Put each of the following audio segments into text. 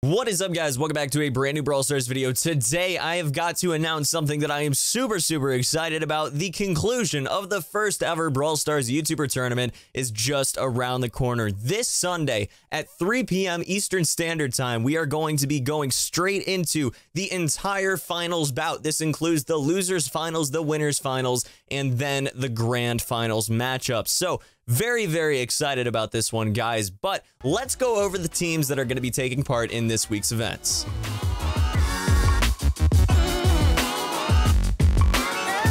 What is up, guys? Welcome back to a brand new Brawl Stars video. Today, I have got to announce something that I am super excited about. The conclusion of the first ever Brawl Stars YouTuber tournament is just around the corner. This Sunday at 3 p.m. Eastern Standard Time, we are going to be going straight into the entire finals bout. This includes the losers finals, the winners finals, and then the grand finals matchup. So, very excited about this one, guys, but let's go over the teams that are going to be taking part in this week's events.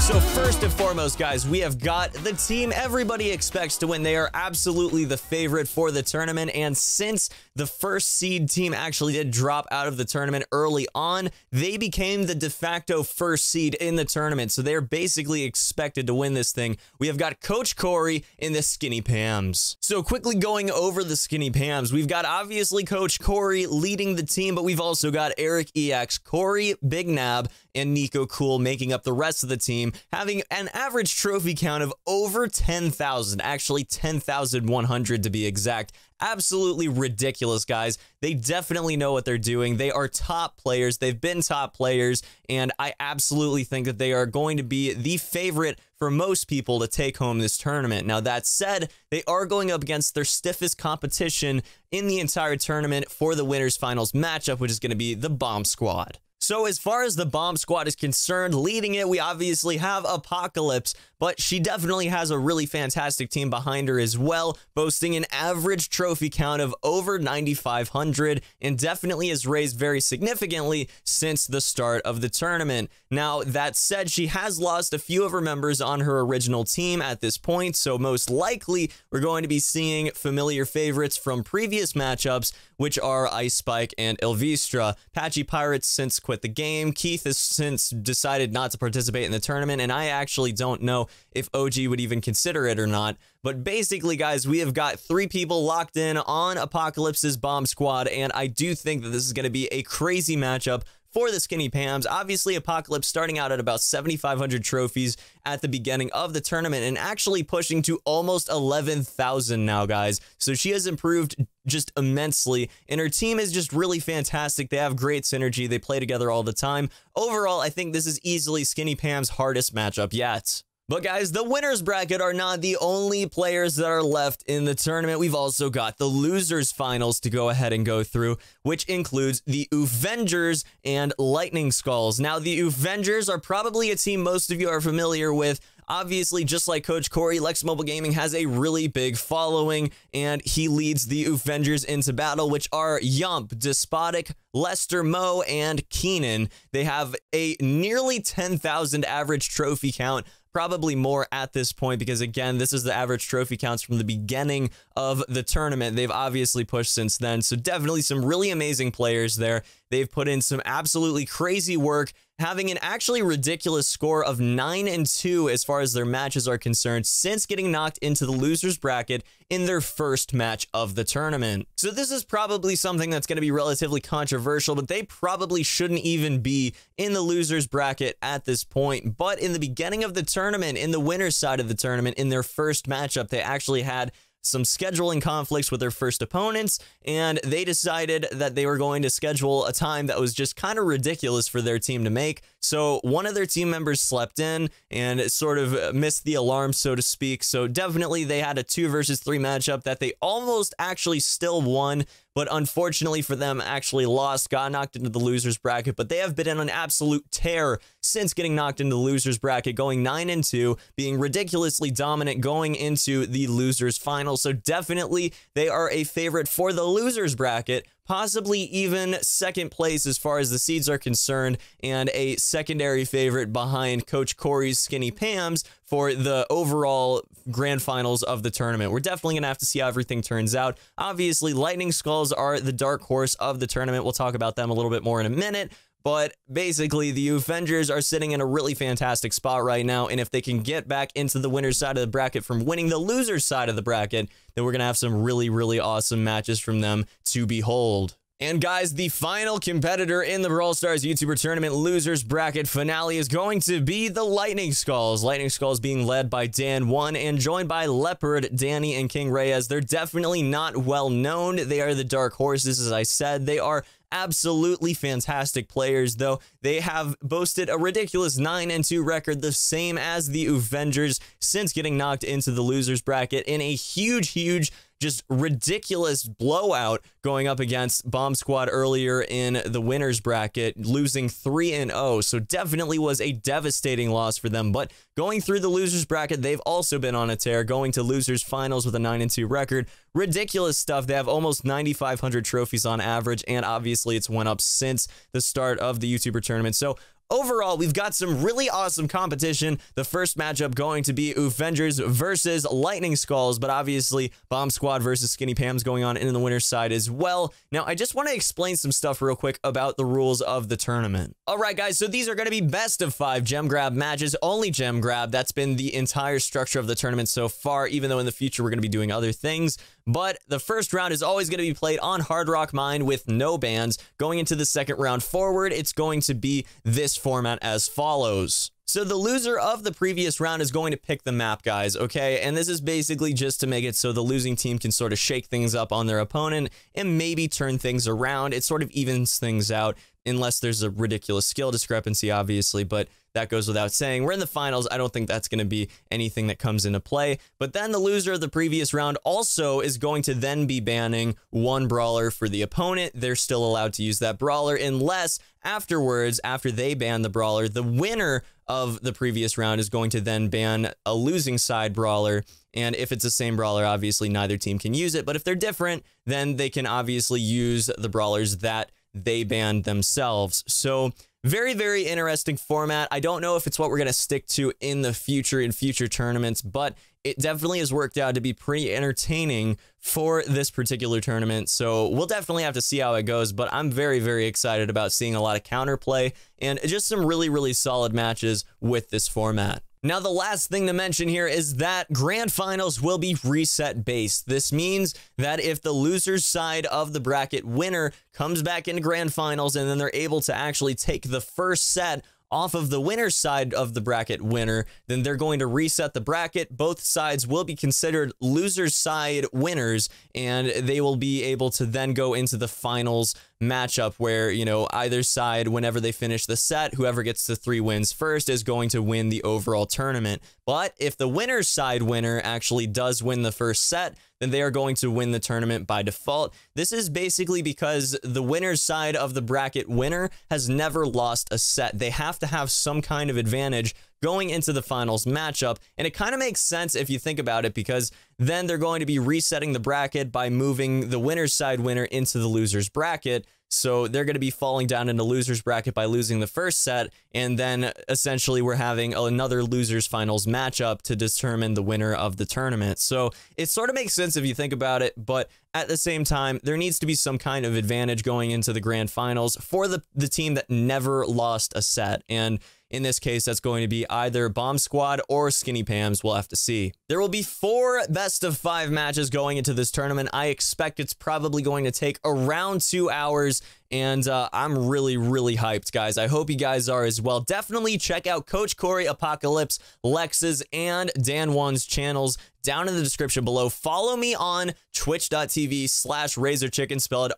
So first and foremost, guys, we have got the team everybody expects to win. They are absolutely the favorite for the tournament, and since the first seed team actually did drop out of the tournament early on, they became the de facto first seed in the tournament, so they're basically expected to win this thing. We have got Coach Corey in the Skinny Pams. So quickly going over the Skinny Pams, we've got obviously Coach Corey leading the team, but we've also got Eric EX, Corey, Big Nab, and Nico Cool making up the rest of the team, having an average trophy count of over 10,000, actually 10,100 to be exact. Absolutely ridiculous, guys. They definitely know what they're doing. They are top players. They've been top players, and I absolutely think that they are going to be the favorite for most people to take home this tournament. Now, that said, they are going up against their stiffest competition in the entire tournament for the winners finals matchup, which is going to be the Bomb Squad. So as far as the Bomb Squad is concerned, leading it, we obviously have Apocalypse, but she definitely has a really fantastic team behind her as well, boasting an average trophy count of over 9,500 and definitely has raised very significantly since the start of the tournament. Now, that said, she has lost a few of her members on her original team at this point, so most likely we're going to be seeing familiar favorites from previous matchups, which are Ice Spike and Ilvistra. Patchy Pirates since quit the game. Keith has since decided not to participate in the tournament, and I actually don't know if OG would even consider it or not. But basically, guys, we have got 3 people locked in on Apocalypse's Bomb Squad, and I do think that this is going to be a crazy matchup for the Skinny Pams. Obviously, Apocalypse starting out at about 7,500 trophies at the beginning of the tournament and actually pushing to almost 11,000 now, guys. So she has improved just immensely, and her team is just really fantastic. They have great synergy. They play together all the time. Overall, I think this is easily Skinny Pam's hardest matchup yet. But guys, the winners bracket are not the only players that are left in the tournament. We've also got the losers finals to go ahead and go through, which includes the Avengers and Lightning Skulls. Now, the Avengers are probably a team most of you are familiar with. Obviously, just like Coach Corey, Lex Mobile Gaming has a really big following, and he leads the Avengers into battle, which are Yump, Despotic, Lester Mo, and Keenan. They have a nearly 10,000 average trophy count, probably more at this point, because again, this is the average trophy counts from the beginning of the tournament. They've obviously pushed since then, so definitely some really amazing players there. They've put in some absolutely crazy work, having an actually ridiculous score of 9-2 as far as their matches are concerned since getting knocked into the losers bracket in their first match of the tournament. So this is probably something that's going to be relatively controversial, but they probably shouldn't even be in the losers bracket at this point. But in the beginning of the tournament, in the winners side of the tournament, in their first matchup, they actually had some scheduling conflicts with their first opponents, and they decided that they were going to schedule a time that was just kind of ridiculous for their team to make. So one of their team members slept in and sort of missed the alarm, so to speak. So definitely they had a 2 versus 3 matchup that they almost actually still won, but unfortunately for them actually lost, got knocked into the losers bracket. But they have been on an absolute tear since getting knocked into the losers bracket, going 9-2, being ridiculously dominant going into the losers final. So definitely they are a favorite for the losers bracket, possibly even second place as far as the seeds are concerned, and a secondary favorite behind Coach Corey's Skinny Pams for the overall grand finals of the tournament. We're definitely going to have to see how everything turns out. Obviously, Lightning Skulls are the dark horse of the tournament. We'll talk about them a little bit more in a minute. But basically, the Avengers are sitting in a really fantastic spot right now, and if they can get back into the winner's side of the bracket from winning the loser's side of the bracket, then we're going to have some really awesome matches from them to behold. And guys, the final competitor in the Brawl Stars YouTuber Tournament losers bracket finale is going to be the Lightning Skulls. Lightning Skulls being led by Dan1 and joined by Leopard, Danny, and King Reyes. They're definitely not well known. They are the dark horses, as I said. They are absolutely fantastic players, though they have boasted a ridiculous 9-2 record, the same as the Avengers, since getting knocked into the losers bracket in a huge, just ridiculous blowout going up against Bomb Squad earlier in the winners bracket, losing 3-0. So definitely was a devastating loss for them. But going through the losers bracket, they've also been on a tear, going to losers finals with a 9-2 record. Ridiculous stuff. They have almost 9,500 trophies on average, and obviously it's went up since the start of the YouTuber tournament. So overall, we've got some really awesome competition. The first matchup going to be Avengers versus Lightning Skulls, but obviously Bomb Squad versus Skinny Pam's going on in the winner's side as well. Now, I just want to explain some stuff real quick about the rules of the tournament. All right, guys, so these are going to be best of 5 gem grab matches, only gem grab. That's been the entire structure of the tournament so far, even though in the future we're going to be doing other things. But the first round is always going to be played on Hard Rock Mine with no bans. Going into the second round forward, it's going to be this format as follows. So the loser of the previous round is going to pick the map, guys, okay? And this is basically just to make it so the losing team can sort of shake things up on their opponent and maybe turn things around. It sort of evens things out, unless there's a ridiculous skill discrepancy, obviously, but that goes without saying. We're in the finals. I don't think that's going to be anything that comes into play. But then the loser of the previous round also is going to then be banning one brawler for the opponent. They're still allowed to use that brawler unless afterwards, after they ban the brawler, the winner of the previous round is going to then ban a losing side brawler. And if it's the same brawler, obviously neither team can use it. But if they're different, then they can obviously use the brawlers that they banned themselves. So very interesting format. I don't know if it's what we're going to stick to in the future, in future tournaments, but it definitely has worked out to be pretty entertaining for this particular tournament. So we'll definitely have to see how it goes, but I'm very excited about seeing a lot of counterplay and just some really solid matches with this format. Now, the last thing to mention here is that grand finals will be reset based. This means that if the loser's side of the bracket winner comes back into grand finals and then they're able to actually take the first set off of the winner's side of the bracket winner, then they're going to reset the bracket. Both sides will be considered loser's side winners, and they will be able to then go into the finals matchup where, you know, either side, whenever they finish the set, whoever gets to 3 wins first is going to win the overall tournament. But if the winner's side winner actually does win the first set, then they are going to win the tournament by default. This is basically because the winner's side of the bracket winner has never lost a set. They have to have some kind of advantage going into the finals matchup, and it kind of makes sense if you think about it, because then they're going to be resetting the bracket by moving the winner's side winner into the loser's bracket. So they're going to be falling down in the loser's bracket by losing the first set, and then essentially we're having another loser's finals matchup to determine the winner of the tournament. So it sort of makes sense if you think about it, but at the same time, there needs to be some kind of advantage going into the grand finals for the team that never lost a set. And in this case, that's going to be either Bomb Squad or Skinny Pam's. We'll have to see. There will be 4 best of 5 matches going into this tournament. I expect it's probably going to take around 2 hours, and I'm really hyped, guys. I hope you guys are as well. Definitely check out Coach Corey, Apocalypse, Lex's, and Dan1's channels down in the description below. Follow me on twitch.tv/razorchiken, spelled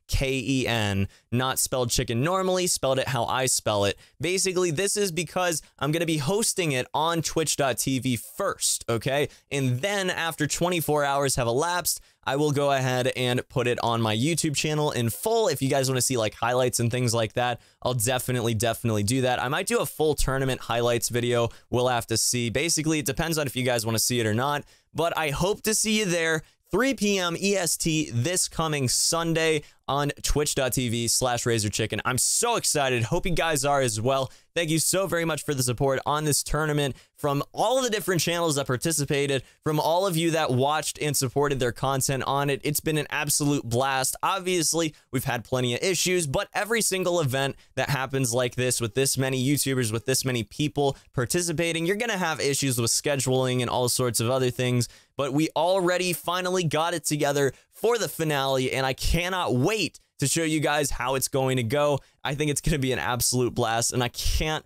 RAZORCHIKEN, not spelled chicken normally, spelled it how I spell it. Basically, this is because I'm going to be hosting it on twitch.tv first, okay? And then after 24 hours have elapsed, I will go ahead and put it on my YouTube channel in full. If you guys want to see like highlights and things like that, I'll definitely do that. I might do a full tournament highlights video. We'll have to see. Basically, it depends on if you guys want to see it or not, but I hope to see you there. 3 p.m. EST this coming Sunday on twitch.tv/razorchiken. I'm so excited. Hope you guys are as well. Thank you so very much for the support on this tournament from all of the different channels that participated, from all of you that watched and supported their content on it. It's been an absolute blast. Obviously, we've had plenty of issues, but every single event that happens like this with this many YouTubers, with this many people participating, you're going to have issues with scheduling and all sorts of other things. But we already finally got it together for the finale, and I cannot wait to show you guys how it's going to go. I think it's going to be an absolute blast, and I can't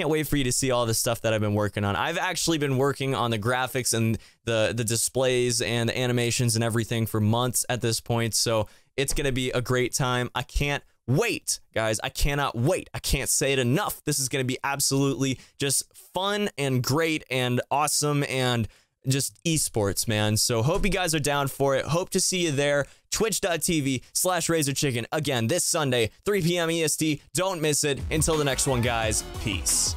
wait for you to see all the stuff that I've been working on. I've actually been working on the graphics and the displays and the animations and everything for months at this point, so It's going to be a great time. I can't wait, guys. I cannot wait. I can't say it enough. This is going to be absolutely just fun and great and awesome and just esports, man. So hope you guys are down for it. Hope to see you there. Twitch.tv/RazorChiken. Again, this Sunday, 3 p.m. EST. Don't miss it. Until the next one, guys. Peace.